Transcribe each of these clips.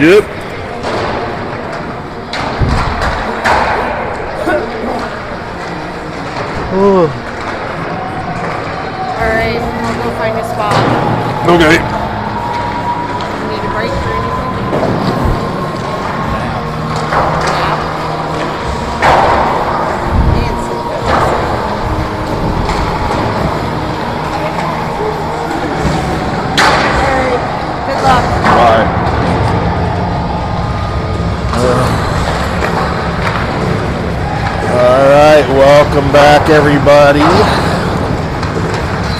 Yep. Alright, I'll go find a spot. Okay. Need a break or anything? Alright, good luck. Bye. Alright, welcome back everybody.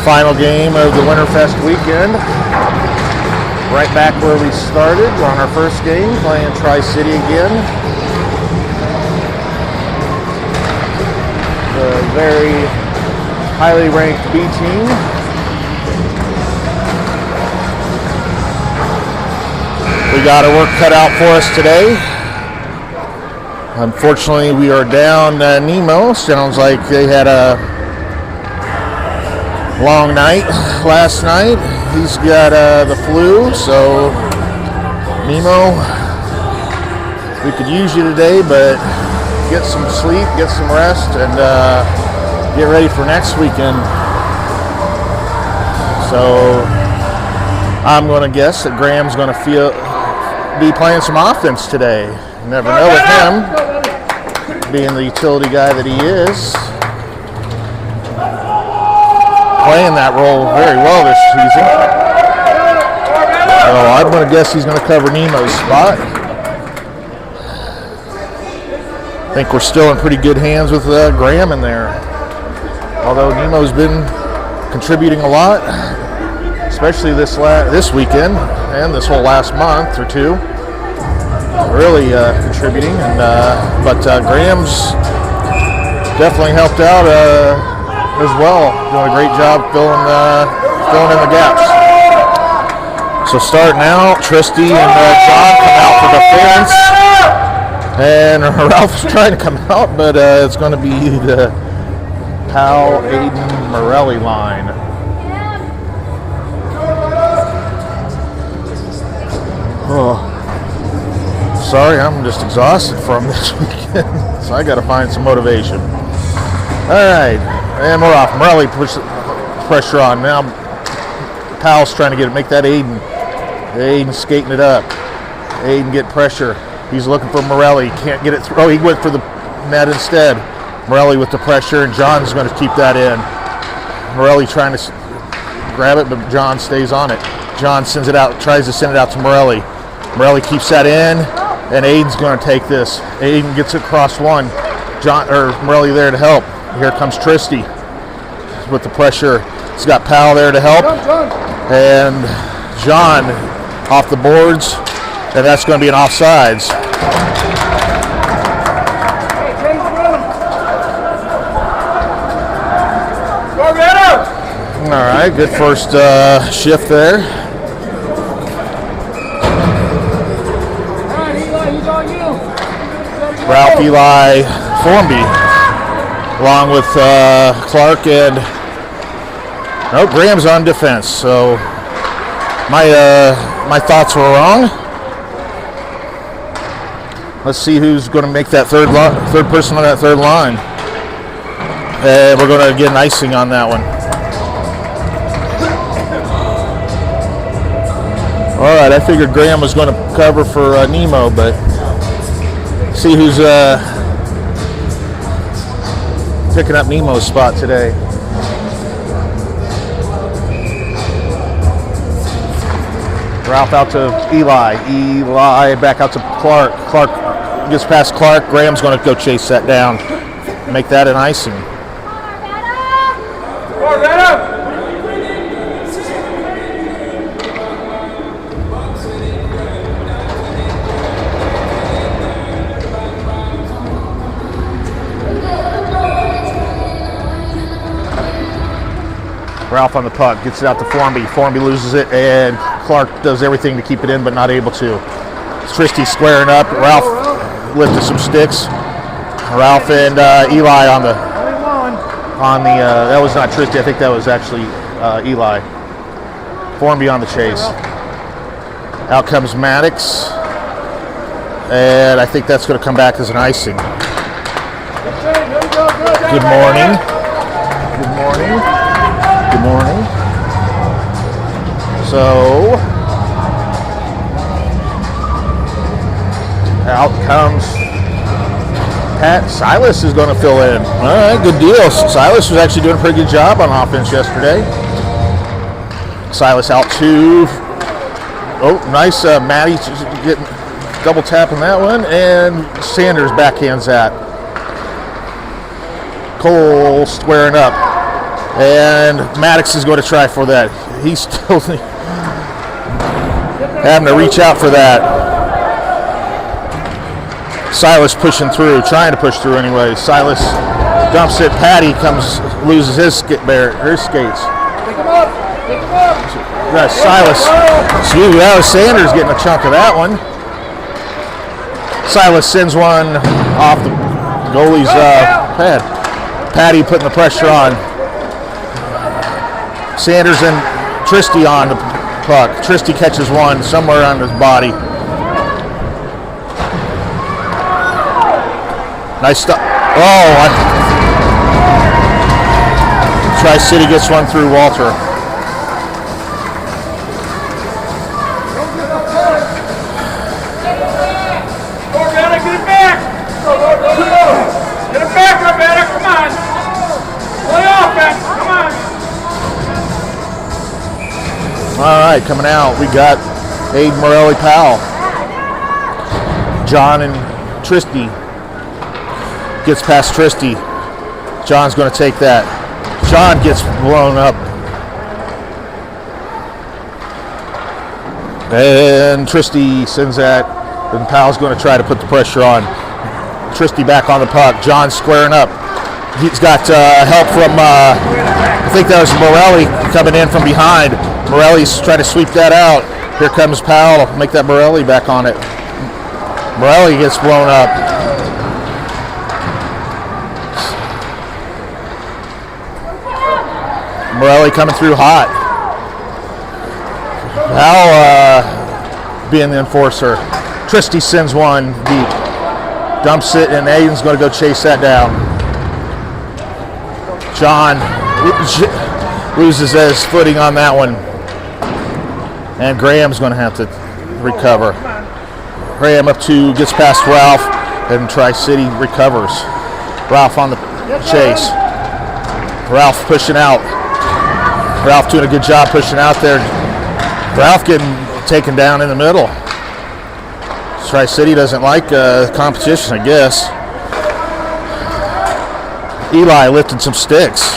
Final game of the Winterfest weekend. Right back where we started on our first game, playing Tri-City again. The very highly ranked B team. We got our work cut out for us today. Unfortunately, we are down Nemo. Sounds like they had a long night last night. He's got the flu, so Nemo, we could use you today, but get some sleep, get some rest, and get ready for next weekend. So I'm going to guess that Graham's going to be playing some offense today. You never know with him, being the utility guy that he is. Playing that role very well this season. So I'm going to guess he's going to cover Nemo's spot. I think we're still in pretty good hands with Graham in there. Although Nemo's been contributing a lot, especially this weekend and this whole last month or two. Really contributing, but Graham's definitely helped out as well, doing a great job filling in the gaps. So starting out, Tristy and John come out for defense, and Ralph's trying to come out, but it's going to be the Powell, Aiden, Morelli line. Oh. Sorry, I'm just exhausted from this weekend, so I got to find some motivation. All right, and we're off. Morelli puts pressure on now. Powell's trying to make that Aiden. Aiden skating it up. Aiden get pressure. He's looking for Morelli. Can't get it through. Oh, he went for the net instead. Morelli with the pressure, and John's going to keep that in. Morelli trying to grab it, but John stays on it. John sends it out, tries to send it out to Morelli. Morelli keeps that in. And Aiden's going to take this. Aiden gets it across one. Morelli there to help. Here comes Tristy with the pressure. He's got Powell there to help. And John off the boards. And that's going to be an offsides. All right, good first shift there. Ralph, Eli, Formby, along with Clark and Graham's on defense. So my thoughts were wrong. Let's see who's going to make that third person on that third line. And we're going to get an icing on that one. All right, I figured Graham was going to cover for Nemo, but see who's picking up Nemo's spot today. Ralph out to Eli. Eli back out to Clark. Clark gets past Clark. Graham's going to go chase that down. Make that an icing. Ralph on the puck, gets it out to Formby. Formby loses it, and Clark does everything to keep it in, but not able to. Tristy squaring up. Ralph lifted some sticks. Ralph and Eli on the that was not Tristy. I think that was actually Eli. Formby on the chase. Out comes Maddox. And I think that's going to come back as an icing. Good morning. Good morning. Good morning. So, out comes Pat. Silas is going to fill in. All right, good deal. Silas was actually doing a pretty good job on offense yesterday. Silas out 2. Oh, nice. Maddie getting double tapping that one. And Sanders backhands that. Cole squaring up. And Maddox is going to try for that. He's still having to reach out for that. Silas pushing through, trying to push through anyway. Silas dumps it. Patty loses his skates. Pick him up. That's Silas. Excuse me, that was Sanders getting a chunk of that one. Silas sends one off the goalie's pad. Patty putting the pressure on. Sanders and Tristy on the puck. Tristy catches one somewhere on his body. Nice stuff. Oh, Tri-City gets one through Walter. Get it back! Get it back, Arvada! Come on! Play offense! Come on! All right, coming out, we got Aiden Morelli-Powell. John and Tristy. Gets past Tristy. John's going to take that. John gets blown up. And Tristy sends that. And Powell's going to try to put the pressure on. Tristy back on the puck. John squaring up. He's got help from, I think that was Morelli coming in from behind. Morelli's trying to sweep that out. Here comes Powell. Make that Morelli back on it. Morelli gets blown up. Morelli coming through hot. Powell being the enforcer. Tristy sends one deep. Dumps it, and Aiden's going to go chase that down. John loses his footing on that one. And Graham's going to have to recover. Graham up 2, gets past Ralph, and Tri-City recovers. Ralph on the chase. Ralph pushing out. Ralph doing a good job pushing out there. Ralph getting taken down in the middle. Tri-City doesn't like competition, I guess. Eli lifting some sticks.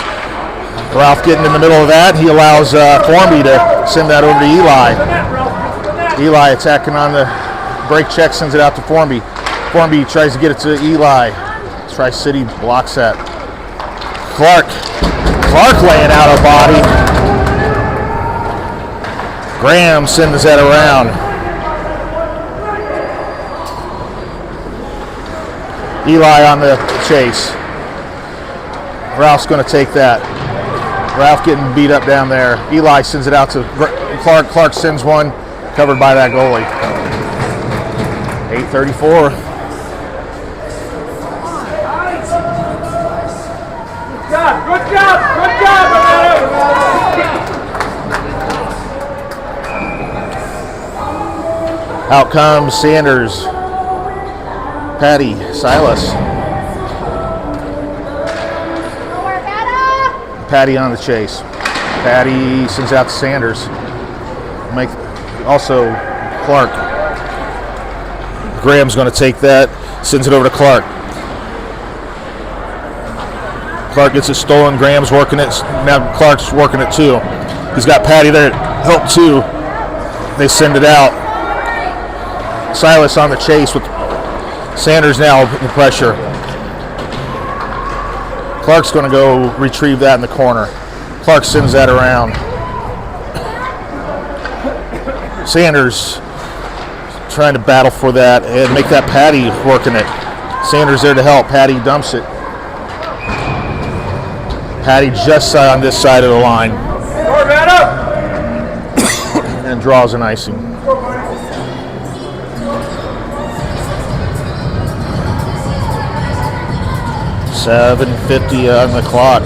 Ralph getting in the middle of that. He allows Formby to send that over to Eli. Eli attacking on the break check, sends it out to Formby. Formby tries to get it to Eli. Tri-City blocks that. Clark laying out a body. Graham sends that around. Eli on the chase. Ralph's going to take that. Ralph getting beat up down there. Eli sends it out to Clark. Clark sends one, covered by that goalie. 8:34. Good job! Out comes Sanders. Patty, Silas. Patty on the chase. Patty sends out to Sanders. Also Clark. Graham's going to take that. Sends it over to Clark. Clark gets it stolen. Graham's working it. Now Clark's working it too. He's got Patty there to help too. They send it out. Silas on the chase with Sanders now the pressure. Clark's going to go retrieve that in the corner. Clark sends that around. Sanders trying to battle for that and make that Patty working it. Sanders there to help. Patty dumps it. Patty just on this side of the line. And draws an icing. 7:50 on the clock.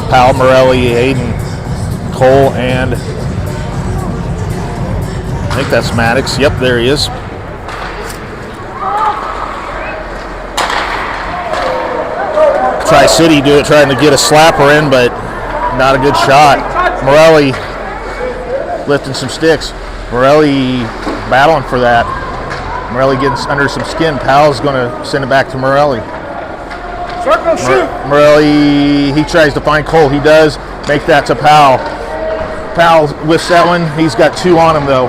Powell, Morelli, Hayden, Cole, and I think that's Maddox. Yep, there he is. Tri-City trying to get a slapper in, but not a good shot. Morelli lifting some sticks. Morelli battling for that. Morelli getting under some skin. Powell's going to send it back to Morelli. Circle, shoot. Morelli, he tries to find Cole. He does. Make that to Powell. Powell whiffs that one. He's got 2 on him, though.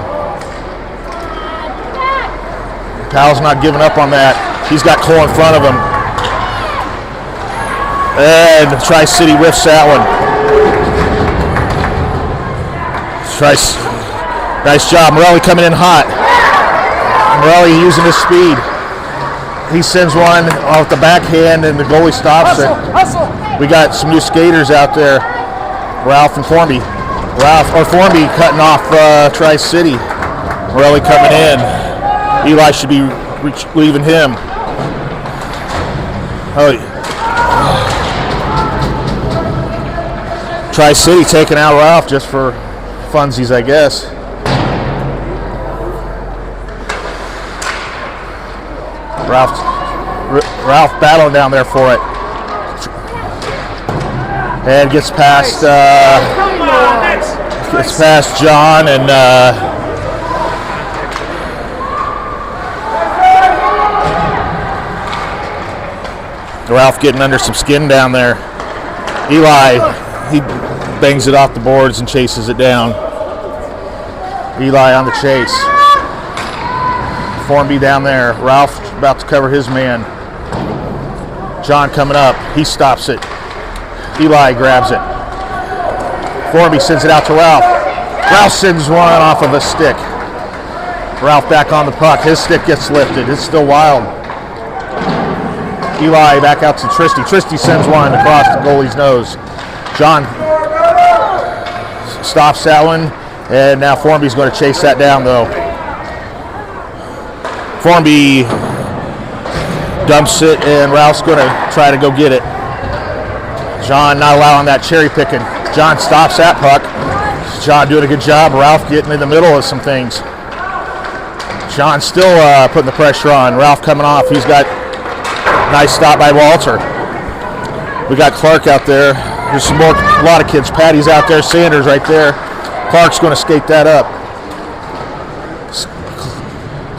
Powell's not giving up on that. He's got Cole in front of him. And Tri-City whiffs that one. Nice job. Morelli coming in hot. Morelli using his speed. He sends one off the backhand and the goalie stops it. Hustle. We got some new skaters out there. Ralph and Formby. Formby cutting off Tri-City. Morelli coming in. Eli should be leaving him. Tri-City taking out Ralph just for funsies, I guess. Ralph battling down there for it. And gets past John and Ralph getting under some skin down there. Eli, he bangs it off the boards and chases it down. Eli on the chase. Formby down there. Ralph about to cover his man. John coming up. He stops it. Eli grabs it. Formby sends it out to Ralph. Ralph sends one off of a stick. Ralph back on the puck. His stick gets lifted. It's still wild. Eli back out to Tristy. Tristy sends one across the goalie's nose. John stops that one, and now Formby's going to chase that down, though. Formby dumps it, and Ralph's going to try to go get it. John not allowing that cherry picking. John stops that puck. John doing a good job. Ralph getting in the middle of some things. John still putting the pressure on. Ralph coming off. He's got a nice stop by Walter. We got Clark out there. There's a lot of kids. Patty's out there. Sanders right there. Clark's going to skate that up.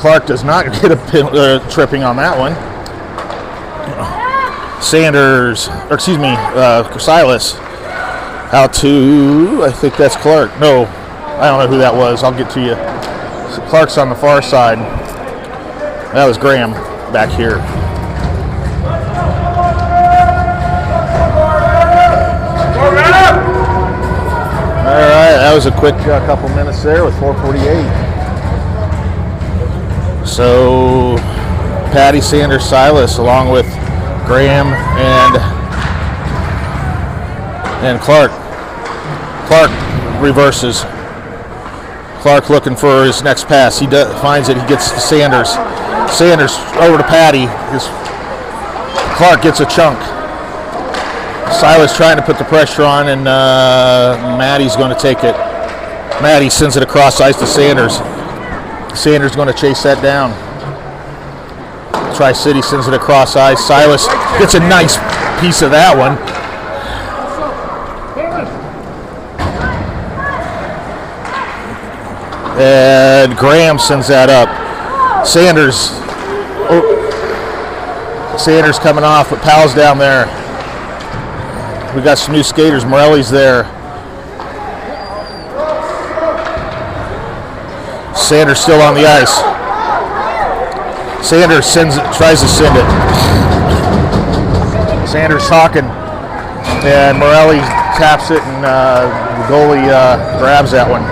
Clark does not get a tripping on that one. Silas out to, I think that's Clark. No, I don't know who that was. I'll get to you. So Clark's on the far side. That was Graham back here. All right, that was a quick couple minutes there with 4:48. So Patty, Sanders, Silas, along with Graham and Clark. Clark reverses. Clark looking for his next pass. He finds it. He gets to Sanders. Sanders over to Patty. Clark gets a chunk. Silas trying to put the pressure on, and Maddie's going to take it. Maddie sends it across ice to Sanders. Sanders going to chase that down. Tri-City sends it across ice. Silas gets a nice piece of that one. And Graham sends that up. Sanders coming off, but Powell's down there. We got some new skaters. Morelli's there. Sanders still on the ice. Sanders tries to send it. Sanders talking, and Morelli taps it, and the goalie grabs that one.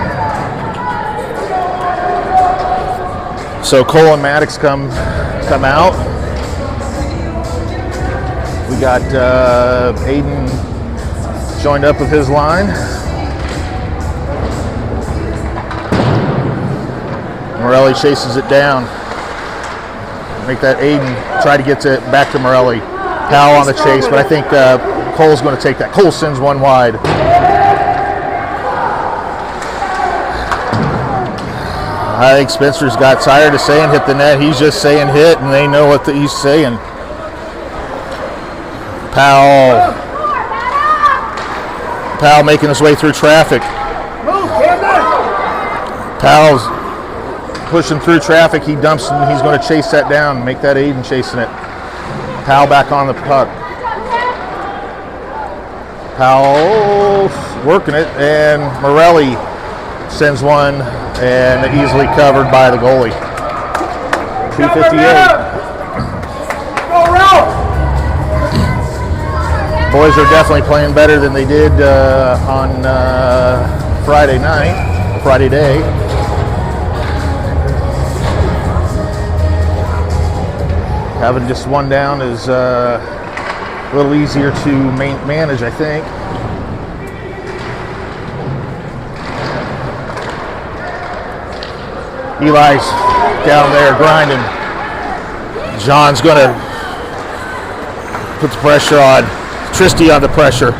So Cole and Maddox come out. We got Aiden joined up with his line. Morelli chases it down. Make that Aiden try to get back to Morelli. Powell on the chase, but I think Cole's going to take that. Cole sends one wide. I think Spencer's got tired of saying hit the net. He's just saying hit, and they know what he's saying. Powell making his way through traffic. Powell's pushing through traffic. He dumps and he's going to chase that down, make that Aiden chasing it. Powell back on the puck. Powell working it, and Morelli sends one, and easily covered by the goalie. 2:58. Boys are definitely playing better than they did on Friday day. Having just one down is a little easier to manage, I think. Eli's down there grinding. John's going to put the pressure on. Tristy on the pressure.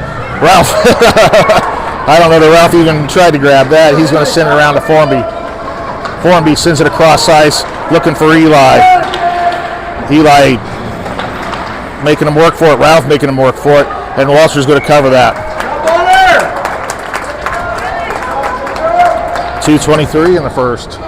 Ralph. I don't know that Ralph even tried to grab that. He's going to send it around to Formby. Formby sends it across ice, looking for Eli. Eli making him work for it. Ralph making him work for it. And Walter's going to cover that. 2:23 in the first.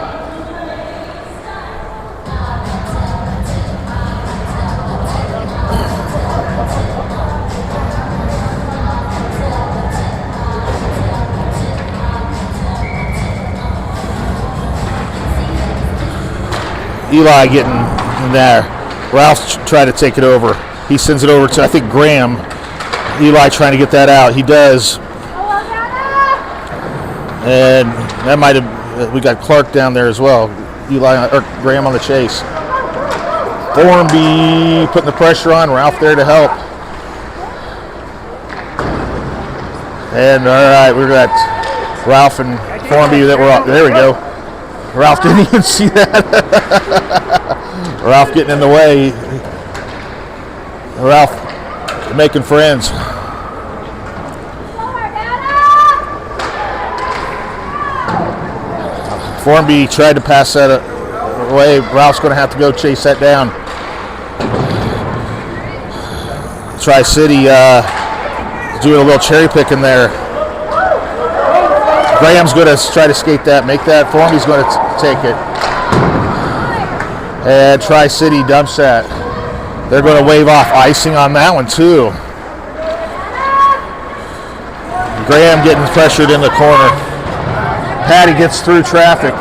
Eli getting in there. Ralph's trying to take it over. He sends it over to, I think, Graham. Eli trying to get that out. He does. And that might have, we got Clark down there as well. Eli or Graham on the chase. Formby putting the pressure on. Ralph there to help. And all right, we've got Ralph and Formby that were up. There we go. Ralph didn't even see that. Ralph getting in the way. Ralph making friends. Formby tried to pass that away. Ralph's going to have to go chase that down. Tri-City doing a little cherry pick in there. Graham's going to try to skate that, make that. Formby's going to take it. And Tri-City dumps that. They're going to wave off icing on that one too. Graham getting pressured in the corner. Patty gets through traffic.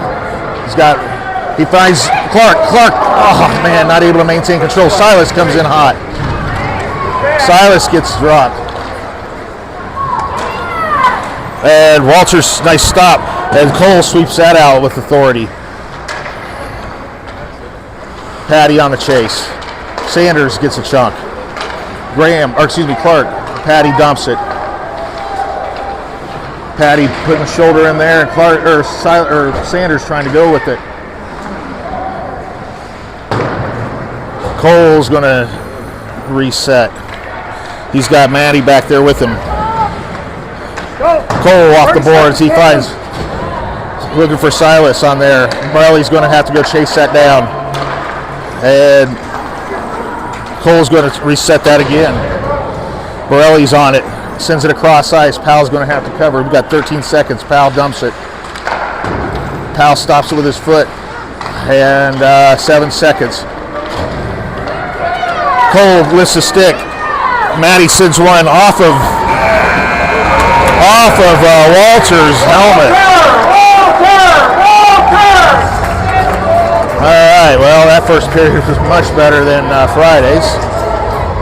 He finds Clark. Oh man, not able to maintain control. Silas comes in hot. Silas gets dropped. And Walter's nice stop. And Cole sweeps that out with authority. Patty on the chase. Sanders gets a chunk. Clark. Patty dumps it. Patty putting the shoulder in there, and Sanders trying to go with it. Cole's going to reset. He's got Matty back there with him. Cole off the boards. He finds looking for Silas on there. Morelli's going to have to go chase that down. And Cole's going to reset that again. Morelli's on it. Sends it across ice. Powell's going to have to cover. We've got 13 seconds. Powell dumps it. Powell stops it with his foot. And 7 seconds. Cole lifts the stick. Matty sends one off of Walter's helmet. All right, well, that first period was much better than Friday's.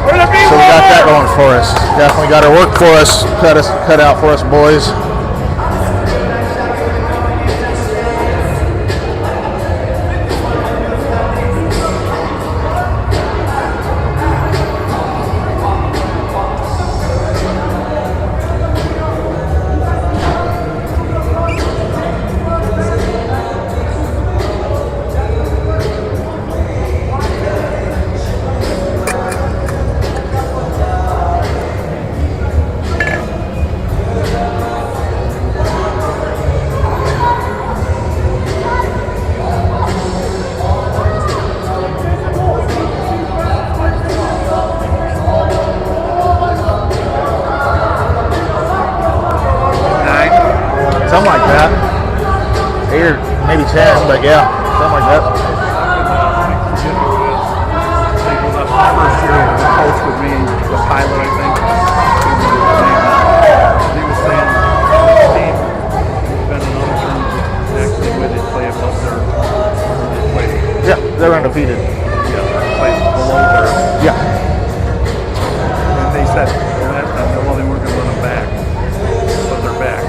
So we got that going for us. Definitely got our work for us, cut out for us, boys. about 8 or maybe 10, but yeah, something like that. First year, the coach with me, the pilot, I think. He was saying, the team has been in other terms actually where they play above their play. Yeah, they're undefeated. Yeah, play below their. Yeah. And they said last time, well, they weren't going to run them back, but they're back.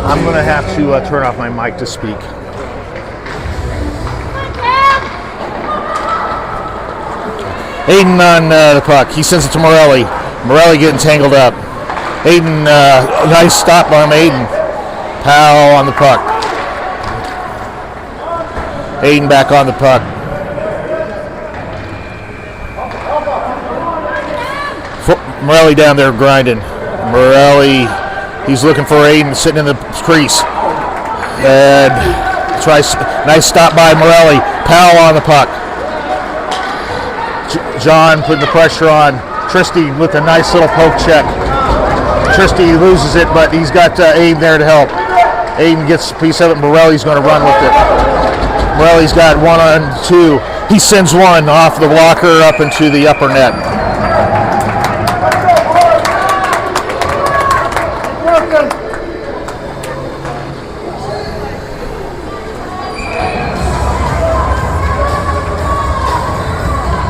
I'm going to have to turn off my mic to speak. Aiden on the puck. He sends it to Morelli. Morelli getting tangled up. Aiden, nice stop on Aiden. Powell on the puck. Aiden back on the puck. Morelli down there grinding. Morelli, he's looking for Aiden sitting in the crease. And tries, nice stop by Morelli. Powell on the puck. John putting the pressure on. Tristy with a nice little poke check. Tristy loses it, but he's got Aiden there to help. Aiden gets a piece of it. Morelli's going to run with it. Morelli's got 1-on-2. He sends one off the blocker up into the upper net.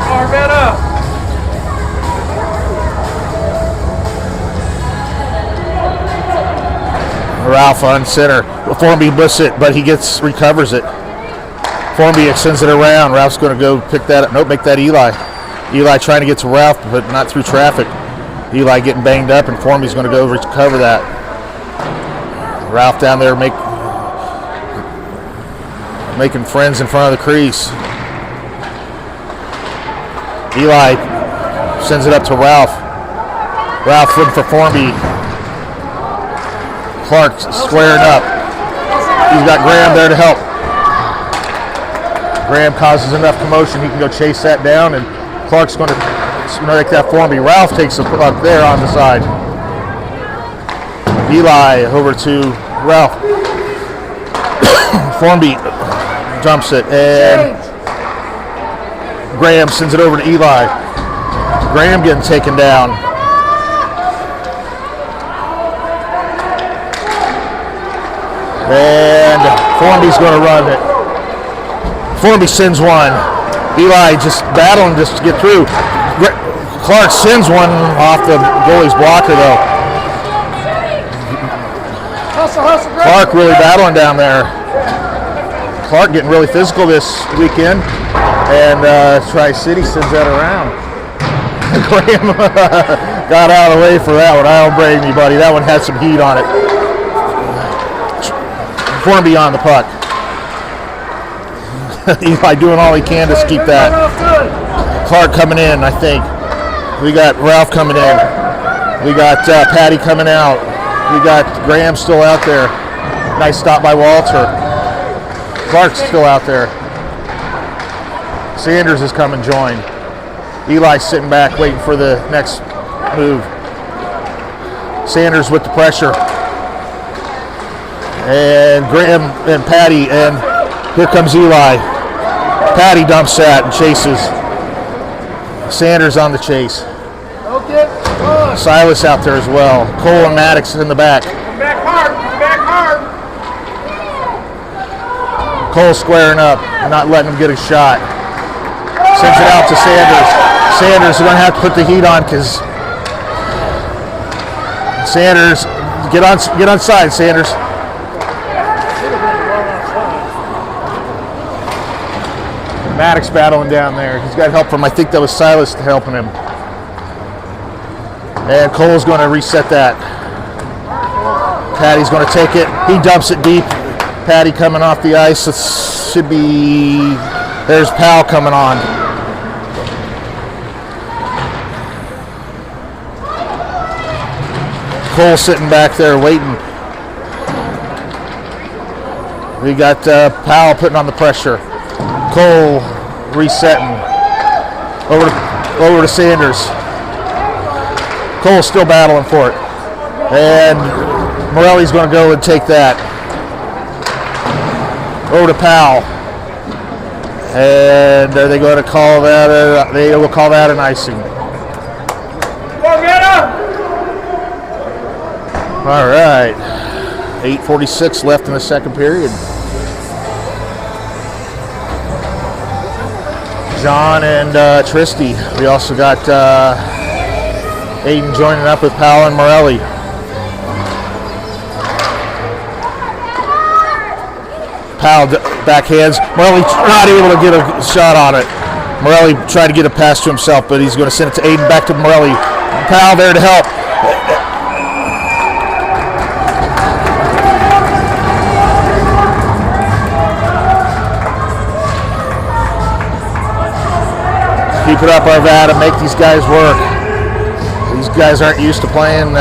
Arvada. Ralph on center. Formby bliss it, but he recovers it. Formby extends it around. Ralph's going to go pick that up. Nope, make that Eli. Eli trying to get to Ralph, but not through traffic. Eli getting banged up, and Formby's going to go recover that. Ralph down there making friends in front of the crease. Eli sends it up to Ralph. Ralph looking for Formby. Clark squaring up. He's got Graham there to help. Graham causes enough commotion, he can go chase that down, and Clark's going to make that Formby. Ralph takes the puck there on the side. Eli over to Ralph. Formby dumps it, and Graham sends it over to Eli. Graham getting taken down. And Formby's going to run it. Formby sends one. Eli just battling just to get through. Clark sends one off the goalie's blocker, though. Clark really battling down there. Clark getting really physical this weekend. And Tri-City sends that around. Graham got out of the way for that one. I don't blame you, buddy. That one had some heat on it. Formby on the puck. Eli doing all he can to keep that. Clark coming in, I think. We got Ralph coming in. We got Patty coming out. We got Graham still out there. Nice stop by Walter. Clark's still out there. Sanders has come and joined. Eli's sitting back waiting for the next move. Sanders with the pressure. And Graham and Patty, and here comes Eli. Patty dumps that and chases. Sanders on the chase. Silas out there as well. Cole and Maddox in the back. Back hard. Back hard. Cole squaring up, not letting him get a shot. Sends it out to Sanders. Sanders is going to have to put the heat on because Sanders, get on side, Sanders. Maddox battling down there. He's got help from, I think that was Silas helping him. And Cole's going to reset that. Patty's going to take it. He dumps it deep. Patty coming off the ice. It should be, there's Powell coming on. Cole sitting back there waiting. We got Powell putting on the pressure. Cole resetting. Over to Sanders. Cole still battling for it. And Morelli's going to go and take that. Over to Powell. And are they going to call that? They will call that an icing. Go get him! All right. 8:46 left in the second period. John and Tristy. We also got Aiden joining up with Powell and Morelli. Powell backhands. Morelli not able to get a shot on it. Morelli tried to get a pass to himself, but he's going to send it to Aiden, back to Morelli. Powell there to help. Keep it up, Arvada. Make these guys work. These guys aren't used to playing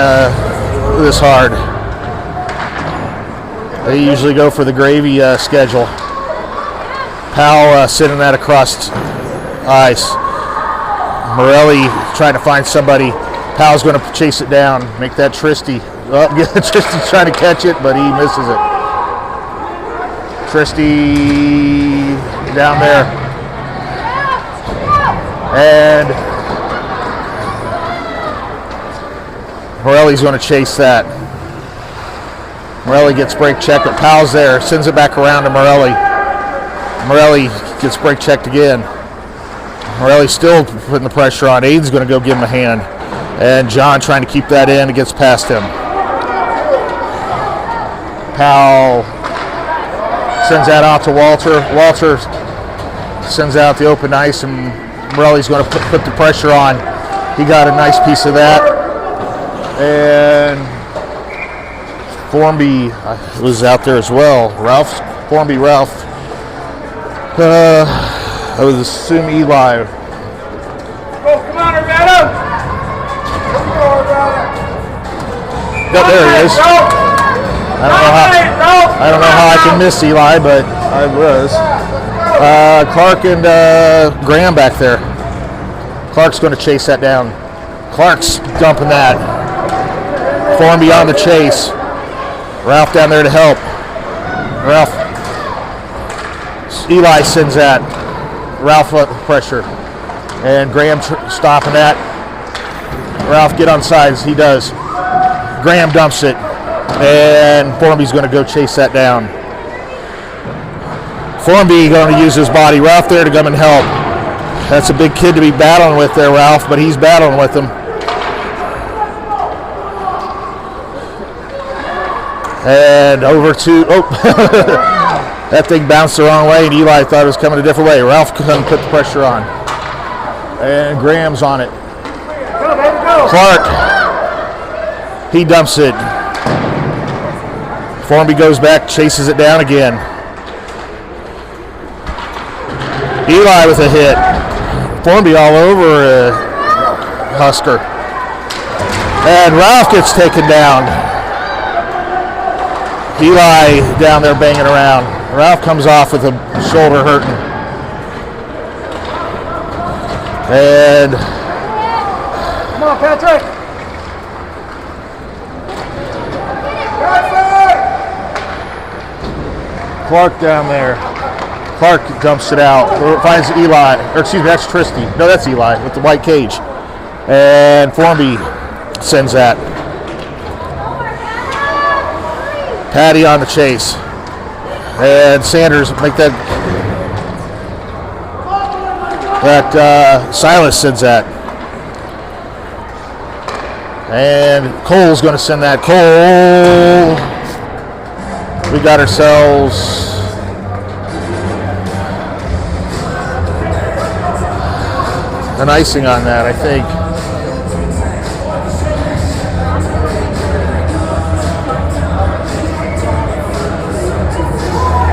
this hard. They usually go for the gravy schedule. Powell sending that across ice. Morelli trying to find somebody. Powell's going to chase it down. Make that Tristy. Oh, Tristy's trying to catch it, but he misses it. Tristy down there. And Morelli's going to chase that. Morelli gets break check, but Powell's there. Sends it back around to Morelli. Morelli gets break checked again. Morelli still putting the pressure on. Aiden's going to go give him a hand. And John trying to keep that in. It gets past him. Powell sends that out to Walter. Walter sends out the open ice, and Morelli's going to put the pressure on. He got a nice piece of that. And Formby was out there as well. Formby Ralph. I would assume Eli. Go, come on, Arvada! Yeah, there he is. I don't know how I can miss Eli, but I was. Clark and Graham back there. Clark's going to chase that down. Clark's dumping that. Formby on the chase. Ralph down there to help. Ralph. Eli sends that. Ralph pressure. And Graham stopping that. Ralph get on sides. He does. Graham dumps it. And Formby's going to go chase that down. Formby going to use his body. Ralph there to come and help. That's a big kid to be battling with there, Ralph, but he's battling with him. And over to, that thing bounced the wrong way, and Eli thought it was coming a different way. Ralph couldn't put the pressure on. And Graham's on it. Clark, he dumps it. Formby goes back, chases it down again. Eli with a hit. Formby all over Husker. And Ralph gets taken down. Eli down there banging around. Ralph comes off with a shoulder hurting. And Come on, Patrick! Clark down there. Clark dumps it out. Finds Eli. Or excuse me, that's Tristy. No, that's Eli with the white cage. And Formby sends that. Patty on the chase. And Sanders make that. Silas sends that. And Cole's going to send that. Cole. We got ourselves an icing on that, I think.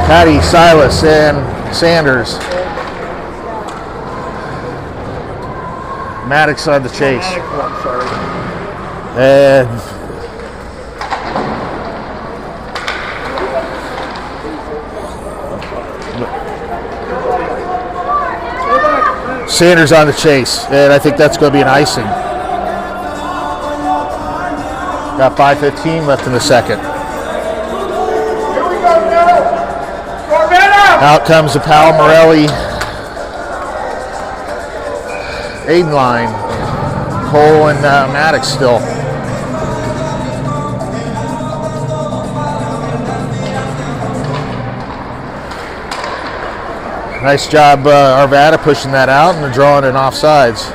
Patty, Silas, and Sanders. Maddox on the chase. And Sanders on the chase, and I think that's going to be an icing. Got 5:15 left in the second. Out comes the Powell Morelli Aiden line. Cole and Maddox still. Nice job, Arvada, pushing that out and drawing it offsides.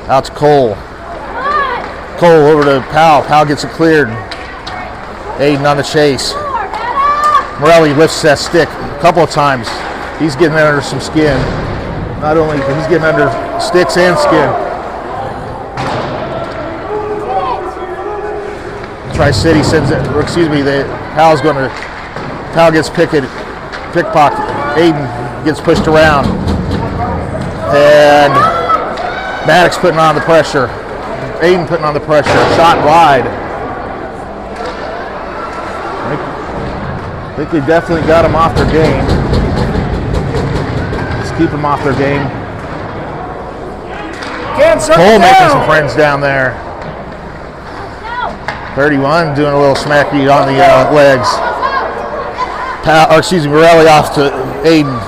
Out to Cole. Cole over to Powell. Powell gets it cleared. Aiden on the chase. Morelli lifts that stick a couple of times. He's getting under some skin. Not only he's getting under sticks and skin. Tri-City sends it. Or excuse me. Powell gets pickpocket. Aiden gets pushed around, and Maddox putting on the pressure. Aiden putting on the pressure. Shot wide. I think they definitely got him off their game. Let's keep them off their game. Cole making some friends down there. 31 doing a little smacky on the legs. Morelli off to Aiden.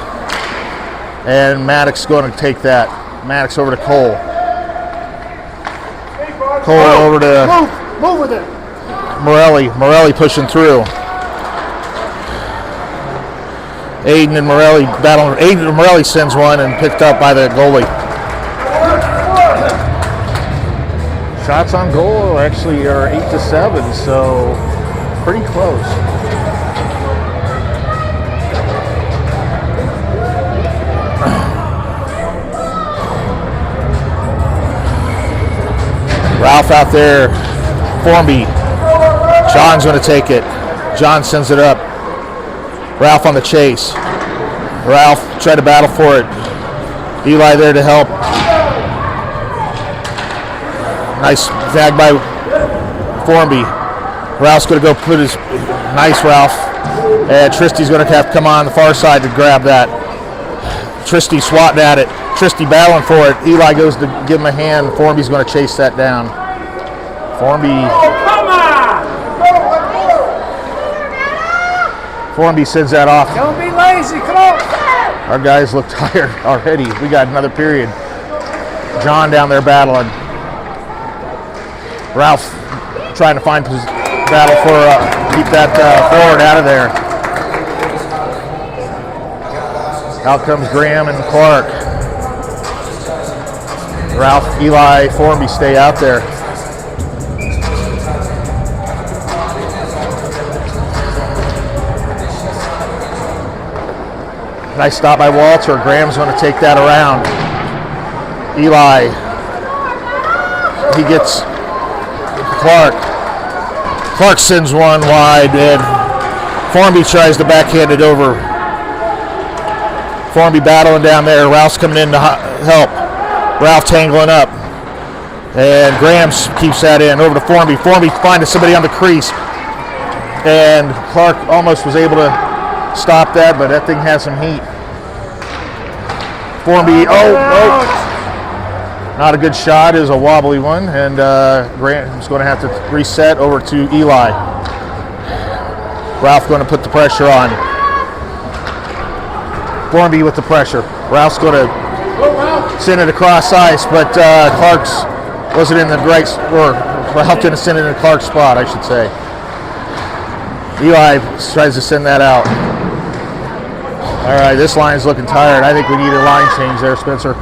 And Maddox going to take that. Maddox over to Cole. Cole over to Move with it. Morelli. Morelli pushing through. Aiden and Morelli battling. Aiden and Morelli sends one and picked up by the goalie. Shots on goal actually are 8-7, so pretty close. Ralph out there. Formby. John's going to take it. John sends it up. Ralph on the chase. Ralph tried to battle for it. Eli there to help. Nice tag by Formby. Ralph's going to go put his... Nice, Ralph. And Tristy's going to have to come on the far side to grab that. Tristy swatting at it. Tristy battling for it. Eli goes to give him a hand. Formby's going to chase that down. Formby sends that off. Don't be lazy. Come on. Our guys look tired already. We got another period. John down there battling. Ralph trying to find battle for keep that forward out of there. Out comes Graham and Clark. Ralph, Eli, Formby stay out there. Nice stop by Walter. Graham's going to take that around. Eli. He gets Clark. Clark sends one wide, and Formby tries to backhand it over. Formby battling down there. Ralph's coming in to help. Ralph tangling up. And Graham keeps that in. Over to Formby. Formby finding somebody on the crease. And Clark almost was able to stop that, but that thing has some heat. Formby, not a good shot. It was a wobbly one, and Graham's going to have to reset over to Eli. Ralph going to put the pressure on. Formby with the pressure. Ralph's going to send it across ice, but Clark's wasn't in the right, or Ralph didn't send it in Clark's spot, I should say. Eli tries to send that out. All right, this line's looking tired. I think we need a line change there, Spencer.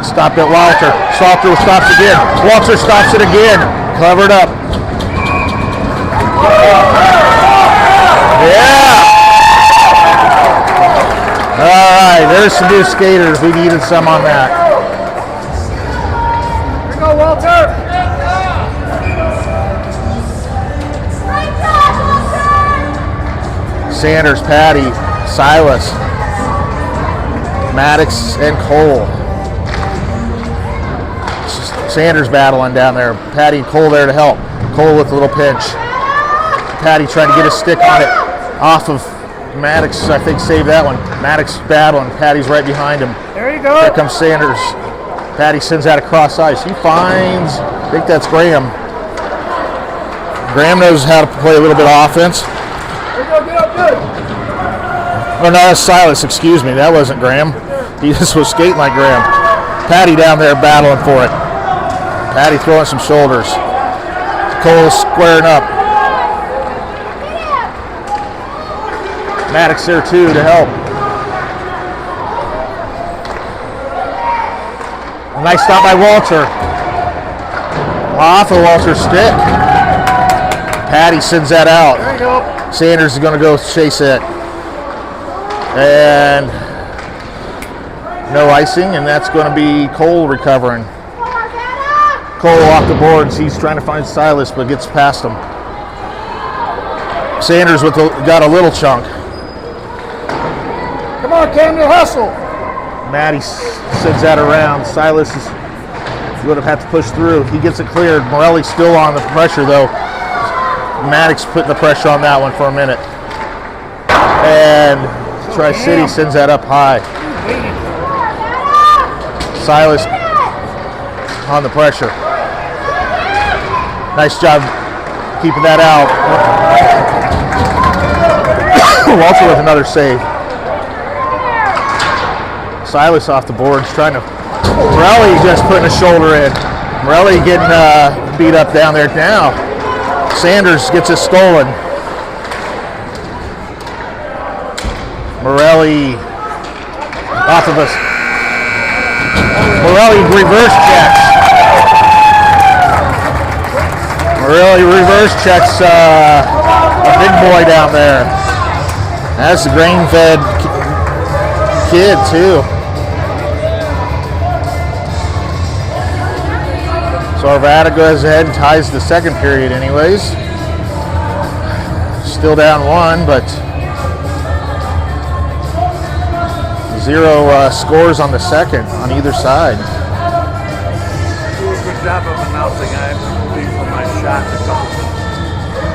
Stop at Walter. Walter stops again. Walter stops it again. Covered up. Yeah. All right, there's some new skaters. We needed some on that. Here we go, Walter. Sanders, Patty, Silas, Maddox, and Cole. Sanders battling down there. Patty and Cole there to help. Cole with a little pinch. Patty trying to get his stick on it off of Maddox. I think saved that one. Maddox battling. Patty's right behind him. There you go. Here comes Sanders. Patty sends out a cross ice. He finds, I think that's Graham. Graham knows how to play a little bit of offense. There you go. Get up good. Oh, no, that's Silas. Excuse me. That wasn't Graham. He just was skating like Graham. Patty down there battling for it. Patty throwing some shoulders. Cole squaring up. Maddox there too to help. A nice stop by Walter. Off of Walter's stick. Patty sends that out. There you go. Sanders is going to go chase it. And no icing, and that's going to be Cole recovering. Cole off the boards. He's trying to find Silas, but gets past him. Sanders got a little chunk. Come on, Cam, you hustle. Matty sends that around. Silas is going to have to push through. He gets it cleared. Morelli's still on the pressure, though. Maddox putting the pressure on that one for a minute. And Tri-City sends that up high. Silas on the pressure. Nice job keeping that out. Walter with another save. Silas off the boards trying to. Morelli just putting a shoulder in. Morelli getting beat up down there now. Sanders gets it stolen. Morelli off of us. Morelli reverse checks. Morelli reverse checks a big boy down there. That's a grain-fed kid too. So Arvada goes ahead and ties the second period anyways. Still down one, but zero scores on the second on either side. Good job of announcing. I have to leave for my shot to come.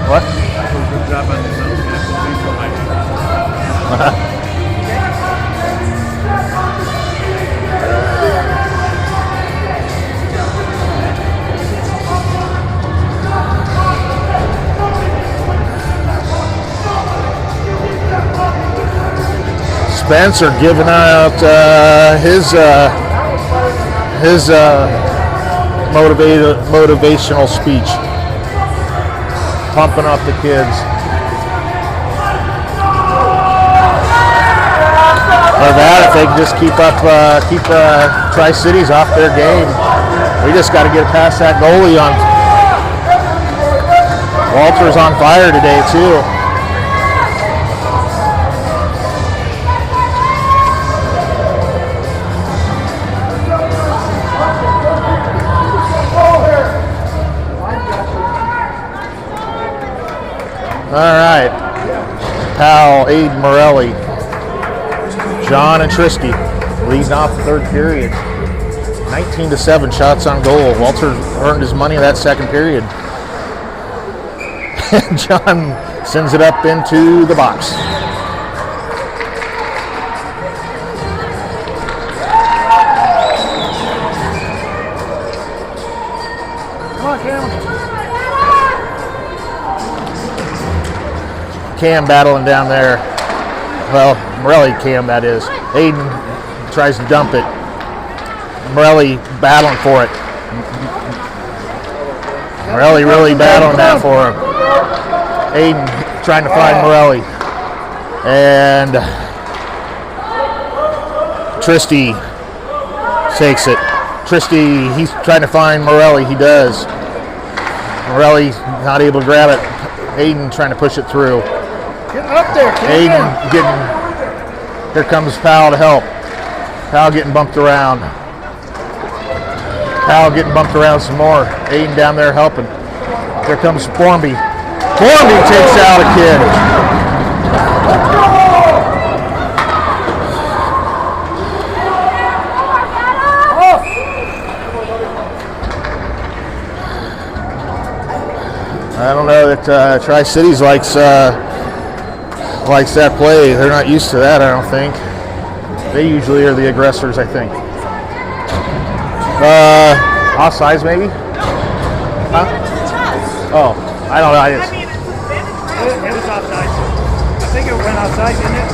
What? Good job on announcing. I have to leave for my shot. Spencer giving out his motivational speech, pumping up the kids. Or that, if they can just keep Tri-Cities off their game. We just got to get past that goalie on. Walter's on fire today too. All right, Powell, Aiden Morelli, John and Tristy leading off the third period. 19-7 shots on goal. Walter earned his money that second period. John sends it up into the box. Come on, Cam. Cam battling down there. Well, Morelli Cam, that is. Aiden tries to dump it. Morelli battling for it. Morelli really battling that for him. Aiden trying to find Morelli. And Tristy takes it. Tristy, he's trying to find Morelli. He does. Morelli not able to grab it. Aiden trying to push it through. Get up there, Cam. Aiden getting, here comes Powell to help. Powell getting bumped around. Powell getting bumped around some more. Aiden down there helping. Here comes Formby. Formby takes out a kid. I don't know that But Tri-Cities likes that play. They're not used to that, I don't think. They usually are the aggressors, I think. Offsides, maybe? Huh? Oh, I don't know. It was offside. I think it went outside, didn't it?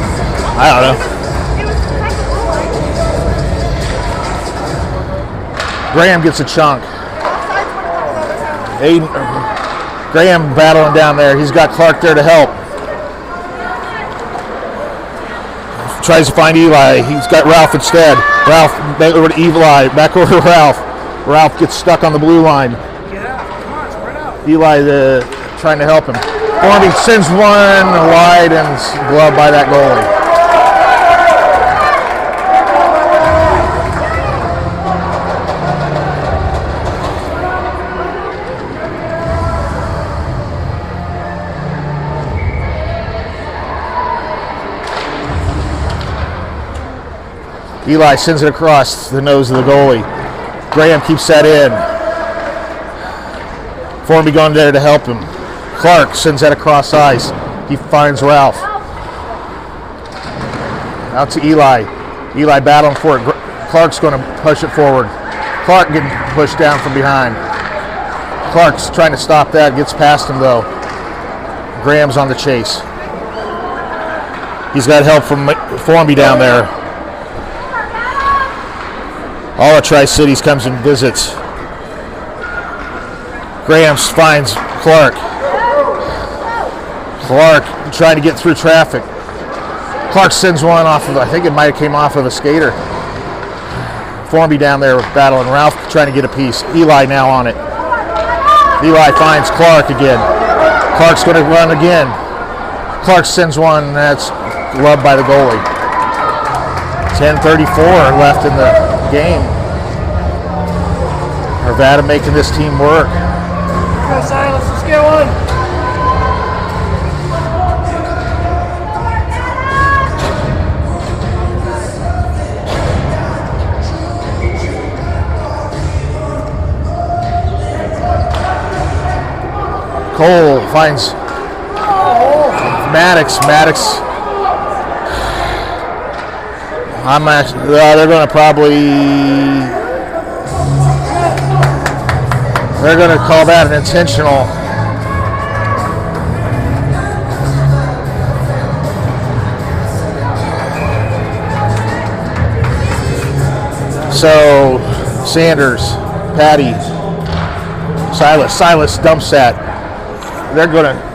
I don't know. Graham gets a chunk. Graham battling down there. He's got Clark there to help. Tries to find Eli. He's got Ralph instead. Ralph back over to Eli. Back over to Ralph. Ralph gets stuck on the blue line. Eli trying to help him. Formby sends one wide and gloved by that goalie. Eli sends it across the nose of the goalie. Graham keeps that in. Formby going there to help him. Clark sends that across ice. He finds Ralph. Out to Eli. Eli battling for it. Clark's going to push it forward. Clark getting pushed down from behind. Clark's trying to stop that. Gets past him though. Graham's on the chase. He's got help from Formby down there. All of Tri-Cities comes and visits. Graham finds Clark. Clark trying to get through traffic. Clark sends one off of, I think it might have came off of a skater. Formby down there battling. Ralph trying to get a piece. Eli now on it. Eli finds Clark again. Clark's going to run again. Clark sends one, that's gloved by the goalie. 10:34 left in the game. Arvada making this team work. Go Silas, let's get one. Cole finds Maddox. They're going to call that an intentional. So Sanders, Patty, Silas dumps that. They're going to.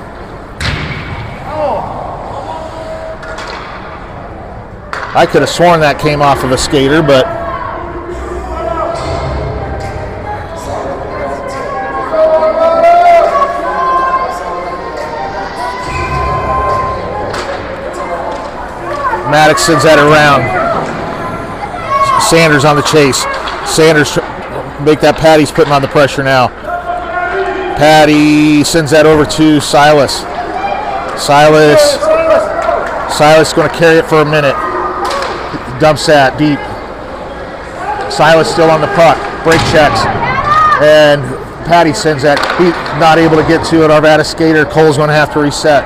I could have sworn that came off of a skater, but Maddox sends that around. Sanders on the chase. Sanders make that. Patty's putting on the pressure now. Patty sends that over to Silas. Silas going to carry it for a minute. Dumps that deep. Silas still on the puck. Break checks. And Patty sends that. He's not able to get to it. Arvada skater. Cole's going to have to reset.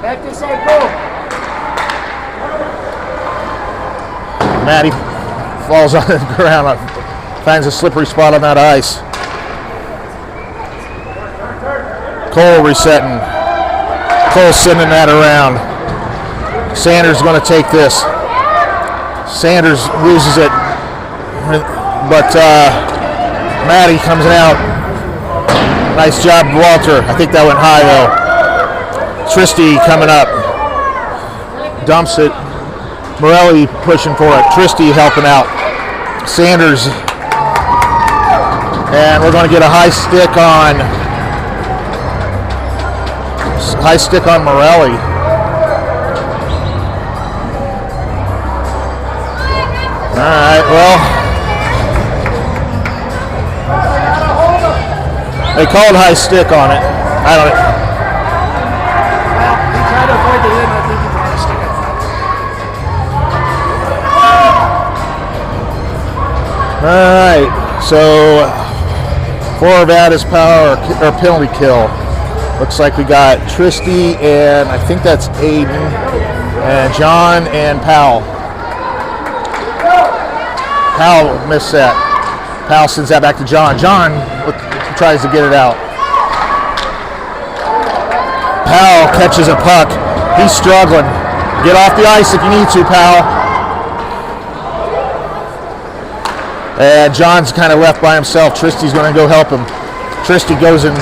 Back this side, Cole. Matty falls on the ground. Finds a slippery spot on that ice. Cole resetting. Cole sending that around. Sanders going to take this. Sanders loses it. But Matty comes out. Nice job, Walter. I think that went high, though. Tristy coming up. Dumps it. Morelli pushing for it. Tristy helping out. Sanders. And we're going to get a high stick on Morelli. All right, well, they called high stick on it. I don't know. Well, he tried to avoid the limb. I think he tried to stick it. All right, so for Arvada's power or penalty kill, Looks like we got Tristy and I think that's Aiden and John and Powell. Powell missed that. Powell sends that back to John. John tries to get it out. Powell catches a puck. He's struggling. Get off the ice if you need to, Powell. And John's kind of left by himself. Tristy's going to go help him. Tristy goes in.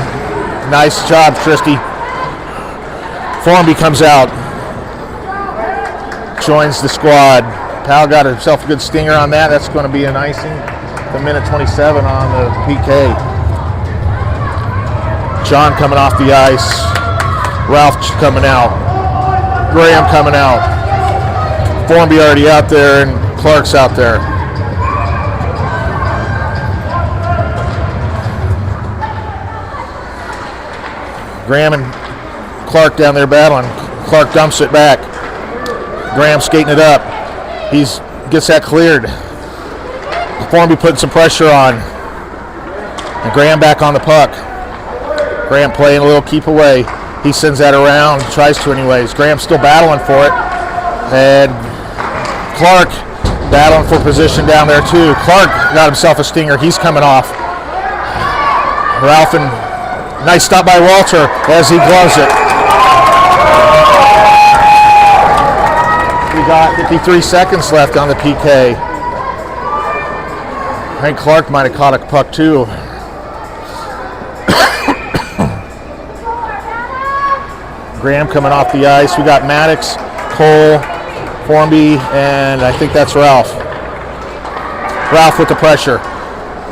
Nice job, Tristy. Formby comes out. Joins the squad. Powell got himself a good stinger on that. That's going to be an icing. The minute 27 on the PK. John coming off the ice. Ralph coming out. Graham coming out. Formby already out there and Clark's out there. Graham and Clark down there battling. Clark dumps it back. Graham skating it up. He gets that cleared. Formby putting some pressure on. And Graham back on the puck. Graham playing a little keep away. He sends that around, tries to anyways. Graham's still battling for it. And Clark battling for position down there too. Clark got himself a stinger. He's coming off. Ralph and nice stop by Walter as he gloves it. We got 53 seconds left on the PK. I think Clark might have caught a puck too. Graham coming off the ice. We got Maddox, Cole, Formby, and I think that's Ralph. Ralph with the pressure.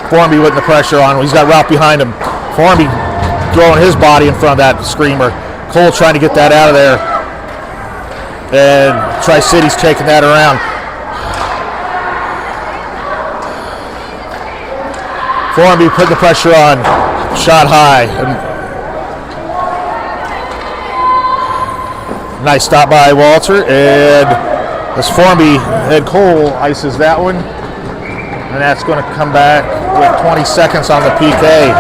Formby with the pressure on him. He's got Ralph behind him. Formby throwing his body in front of that screamer. Cole trying to get that out of there. And Tri-City's taking that around. Formby putting the pressure on. Shot high. Nice stop by Walter. And as Formby and Cole ices that one. And that's going to come back with 20 seconds on the PK.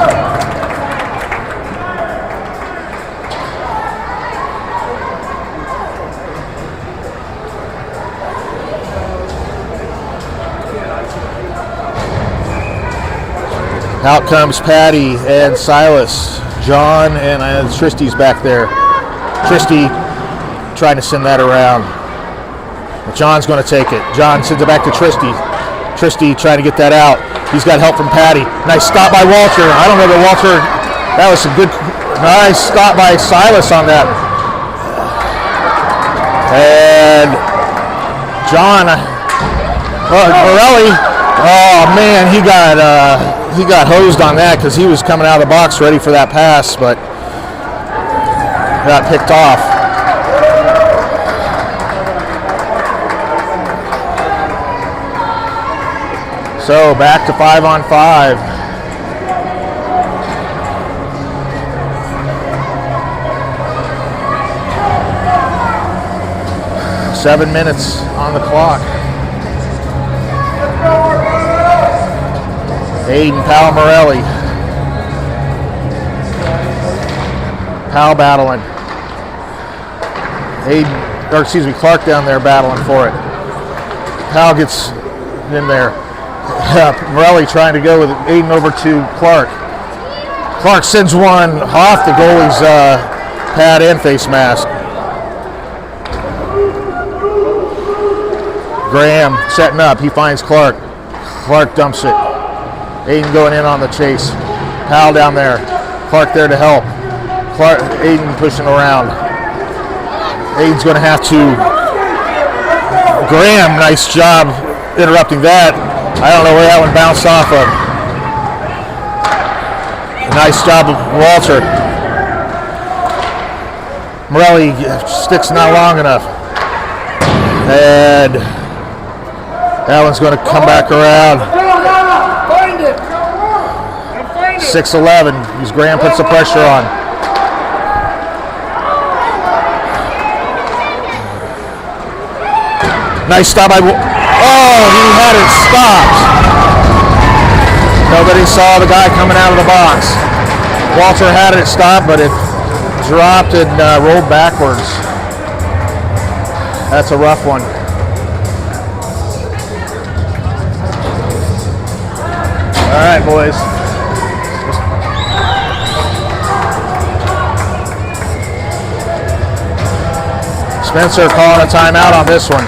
Out comes Patty and Silas. John and Tristy's back there. Tristy trying to send that around. But John's going to take it. John sends it back to Tristy. Tristy trying to get that out. He's got help from Patty. Nice stop by Walter. I don't know that Walter, that was a good, nice stop by Silas on that. And John, Morelli, oh man, he got hosed on that because he was coming out of the box ready for that pass, but got picked off. So back to 5-on-5. Seven minutes on the clock. Aiden, Powell, Morelli. Powell battling. Clark down there battling for it. Powell gets in there. Morelli trying to go with Aiden over to Clark. Clark sends one off the goalie's pad and face mask. Graham setting up. He finds Clark. Clark dumps it. Aiden going in on the chase. Powell down there. Clark there to help. Aiden pushing around. Aiden's going to have to. Graham, nice job interrupting that. I don't know where that one bounced off of. Nice job of Walter. Morelli sticks not long enough. And that one's going to come back around. 6-11. Graham puts the pressure on. Nice stop by. Oh, he had it stopped. Nobody saw the guy coming out of the box. Walter had it stopped, but dropped and rolled backwards. That's a rough one. All right, boys. Spencer calling a timeout on this one.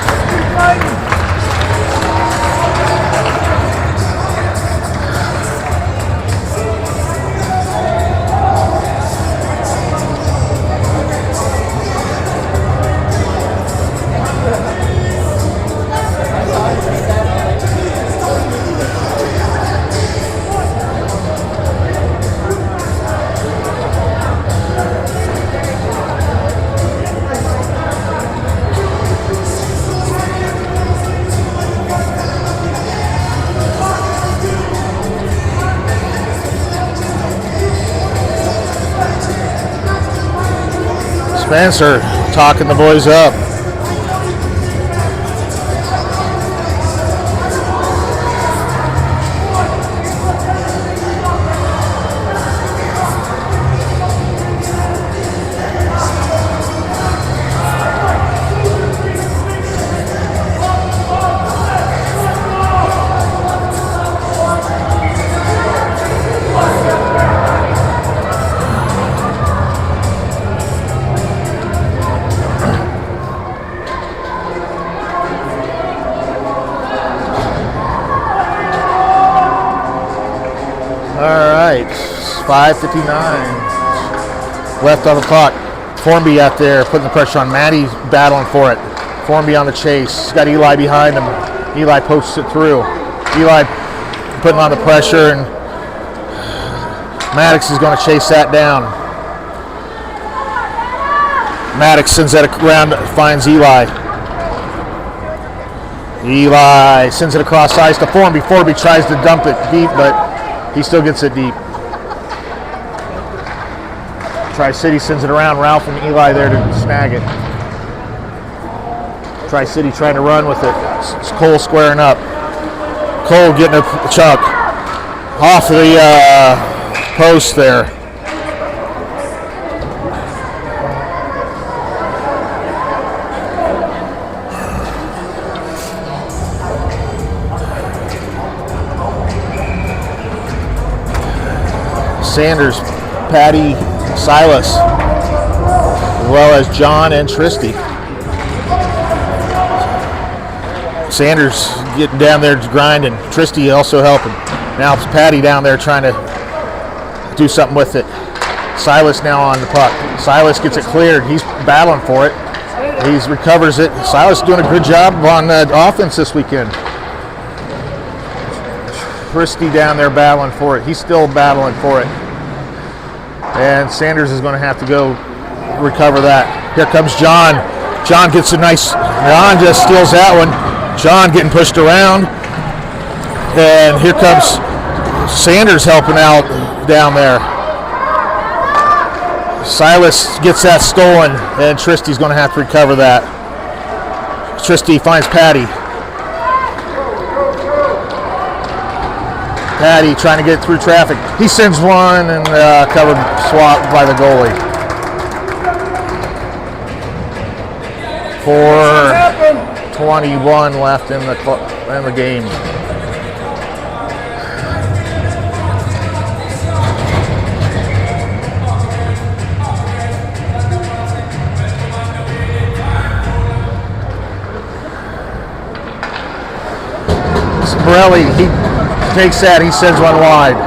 Spencer talking the boys up. All right, 5:59 left on the clock. Formby out there putting the pressure on. Maddie battling for it. Formby on the chase. He's got Eli behind him. Eli posts it through. Eli putting on the pressure, and Maddox is going to chase that down. Maddox sends that around, finds Eli. Eli sends it across ice to Formby. Formby tries to dump it deep, but he still gets it deep. Tri-City sends it around. Ralph and Eli there to snag it. Tri-City trying to run with it. It's Cole squaring up. Cole getting a chuck off the post there. Sanders, Patty, Silas, as well as John and Tristy. Sanders getting down there grinding. Tristy also helping. Now it's Patty down there trying to do something with it. Silas now on the puck. Silas gets it cleared. He's battling for it. He recovers it. Silas doing a good job on offense this weekend. Tristy down there battling for it. He's still battling for it. And Sanders is going to have to go recover that. Here comes John. John gets a nice, John just steals that one. John getting pushed around. And here comes Sanders helping out down there. Silas gets that stolen, and Tristy's going to have to recover that. Tristy finds Patty. Patty trying to get through traffic. He sends one and covered swap by the goalie. 4:21 left in the game. Morelli, he takes that, he sends one wide.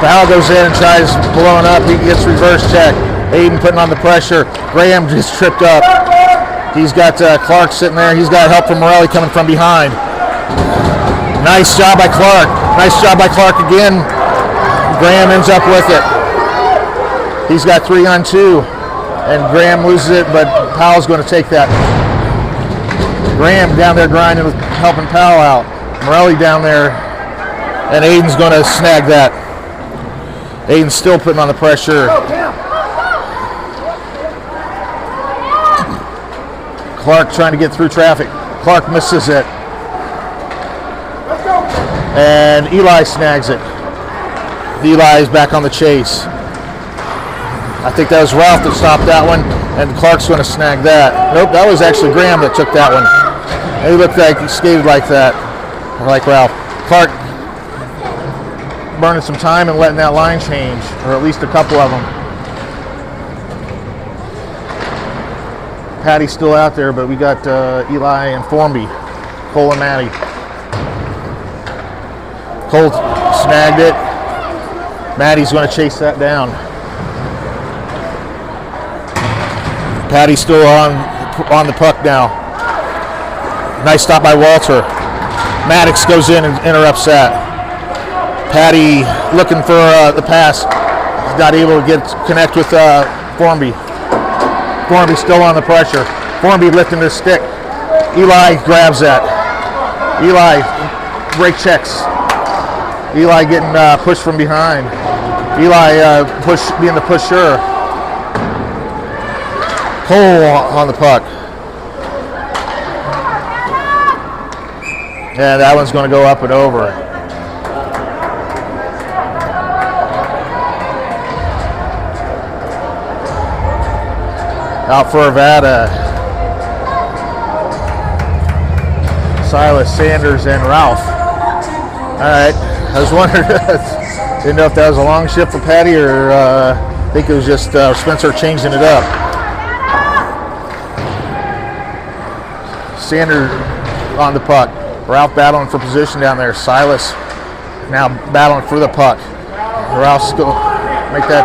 Foul goes in and tries blowing up. He gets reverse check. Aiden putting on the pressure. Graham just tripped up. He's got Clark sitting there. He's got help from Morelli coming from behind. Nice job by Clark. Nice job by Clark again. Graham ends up with it. He's got 3-on-2, and Graham loses it, but Powell's going to take that. Graham down there grinding, helping Powell out. Morelli down there, and Aiden's going to snag that. Aiden's still putting on the pressure. Clark trying to get through traffic. Clark misses it. And Eli snags it. Eli's back on the chase. I think that was Ralph that stopped that one, and Clark's going to snag that. Nope, that was actually Graham that took that one. He looked like he skated like that, like Ralph. Clark burning some time and letting that line change, or at least a couple of them. Patty's still out there, but we got Eli and Formby, Cole and Maddie. Cole snagged it. Maddie's going to chase that down. Patty's still on the puck now. Nice stop by Walter. Maddox goes in and interrupts that. Patty looking for the pass. He's not able to connect with Formby. Formby still on the pressure. Formby lifting his stick. Eli grabs that. Eli break checks. Eli getting pushed from behind. Eli being the pusher. Cole on the puck. Yeah, that one's going to go up and over. Out for Arvada. Silas, Sanders, and Ralph. All right, I was wondering, didn't know if that was a long shift for Patty or I think it was just Spencer changing it up. Sanders on the puck. Ralph battling for position down there. Silas now battling for the puck. Ralph's going to make that.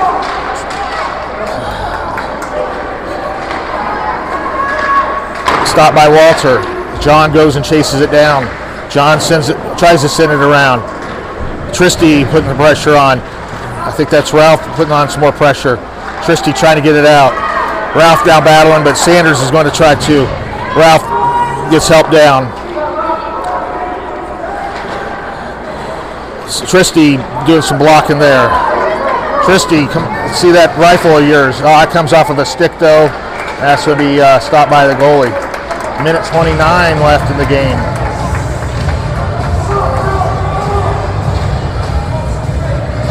Stop by Walter. John goes and chases it down. John tries to send it around. Tristy putting the pressure on. I think that's Ralph putting on some more pressure. Tristy trying to get it out. Ralph now battling, but Sanders is going to try to. Ralph gets help down. Tristy doing some blocking there. Tristy, see that rifle of yours? Oh, it comes off of a stick though. That's going to be stopped by the goalie. Minute 29 left in the game.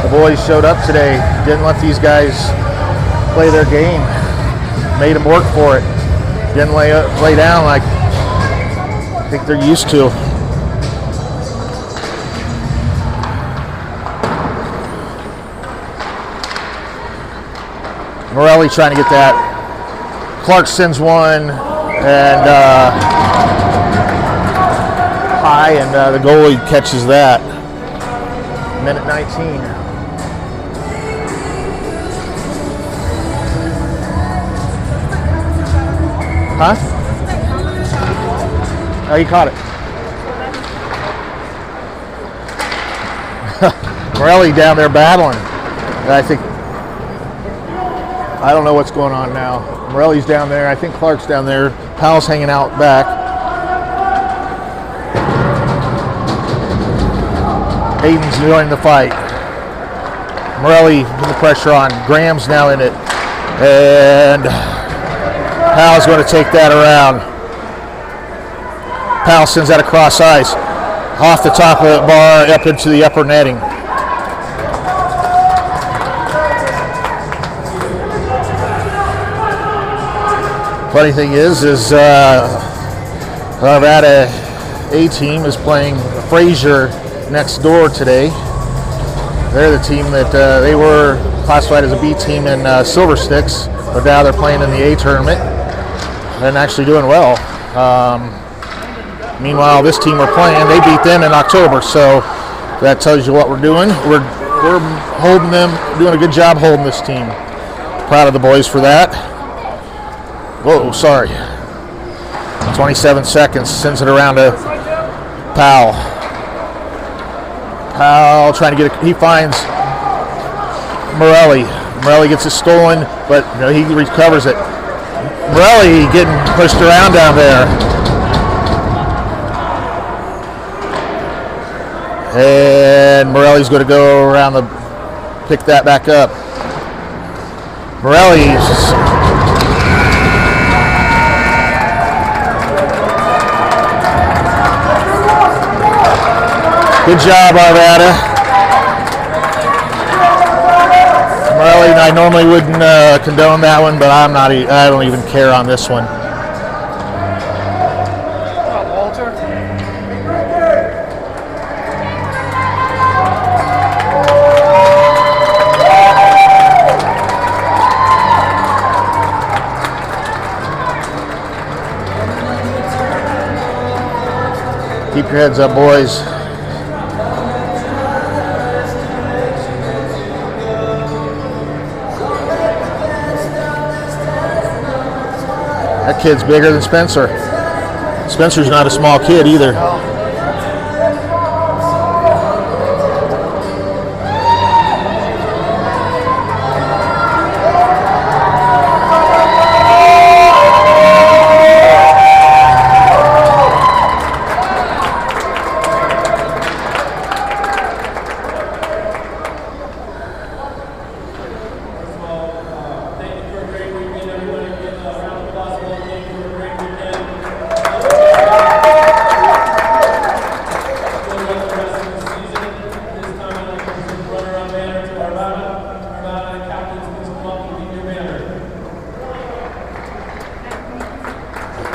The boys showed up today. Didn't let these guys play their game. Made them work for it. Didn't lay down like I think they're used to. Morelli trying to get that. Clark sends one and high, and the goalie catches that. Minute 19. Huh? Oh, he caught it. Morelli down there battling. I don't know what's going on now. Morelli's down there. I think Clark's down there. Powell's hanging out back. Hayden's joining the fight. Morelli putting the pressure on. Graham's now in it. And Powell's going to take that around. Powell sends that across ice. Off the top of the bar, up into the upper netting. Funny thing is Arvada A team is playing Fraser next door today. They're the team that they were classified as a B team in Silver Sticks, but now they're playing in the A tournament and actually doing well. Meanwhile, this team we're playing, they beat them in October, so that tells you what we're doing. We're holding them, doing a good job holding this team. Proud of the boys for that. Whoa, sorry. 27 seconds, sends it around to Powell. Powell trying to get it, he finds Morelli. Morelli gets it stolen, but he recovers it. Morelli getting pushed around down there. And Morelli's going to go around pick that back up. Morelli's good job, Arvada. Morelli I normally wouldn't condone that one, but I'm not. I don't even care on this one. Walter. Keep your heads up, boys. That kid's bigger than Spencer. Spencer's not a small kid either.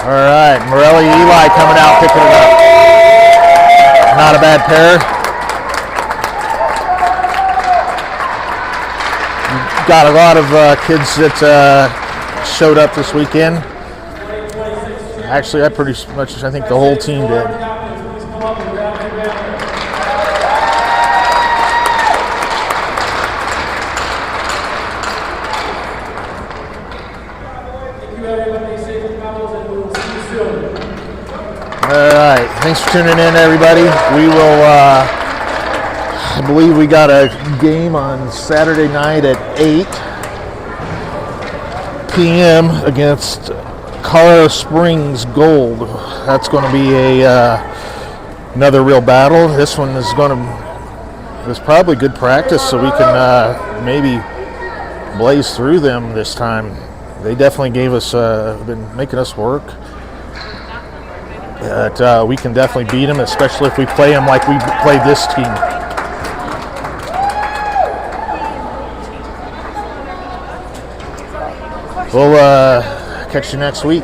All right, Morelli, Eli coming out, picking it up. Not a bad pair. We've got a lot of kids that showed up this weekend. Actually, I think the whole team did. All right, thanks for tuning in, everybody. We will, I believe we got a game on Saturday night at 8 p.m. against Colorado Springs Gold. That's going to be another real battle. This one is probably good practice, so we can maybe blaze through them this time. They definitely been making us work. But we can definitely beat them, especially if we play them like we played this team. We'll catch you next week.